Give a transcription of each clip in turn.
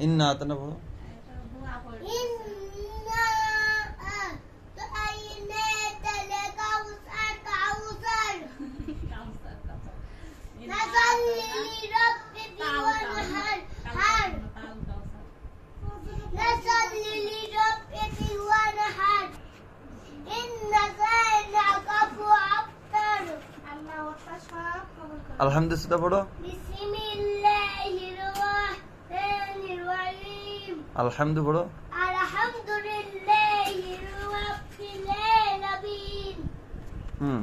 ইন্না আতানা পড়ো। আলহামদুলিল্লাহ পড়ো। আলহামদু পড়ো।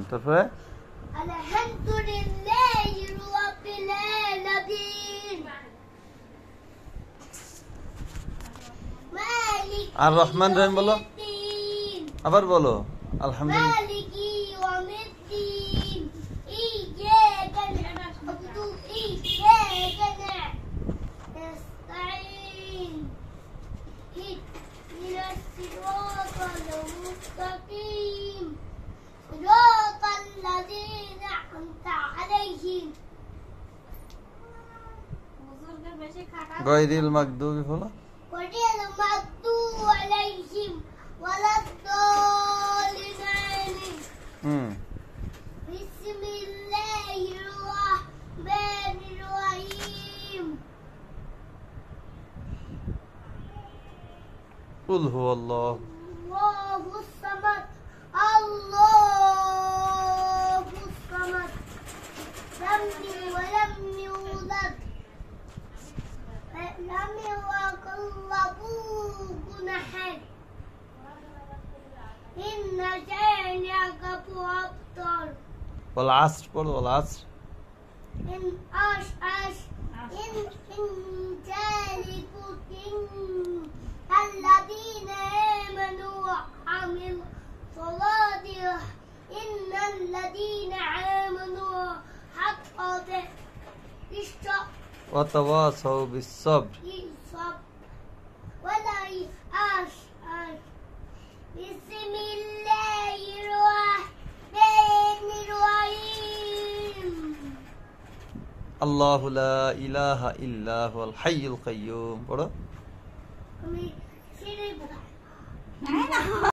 তারপরে আর রহমান রহিম বলো, আবার বলো আলহামদুলিল্লাহ। গায়রিল মাগদুবি বলো। قل هو الله الصمد الله الصمد لم يلد ولم يولد ولم يكن له كفوا أحد إن شانئك هو الأبتر والعصر قل والعصر إن ذلك الذين آمنوا وعملوا الصالحات إن الذين آمنوا حقا وتواصوا بالصبر ولا بسم الله الرحمن الرحيم الله لا إله إلا هو الحي القيوم.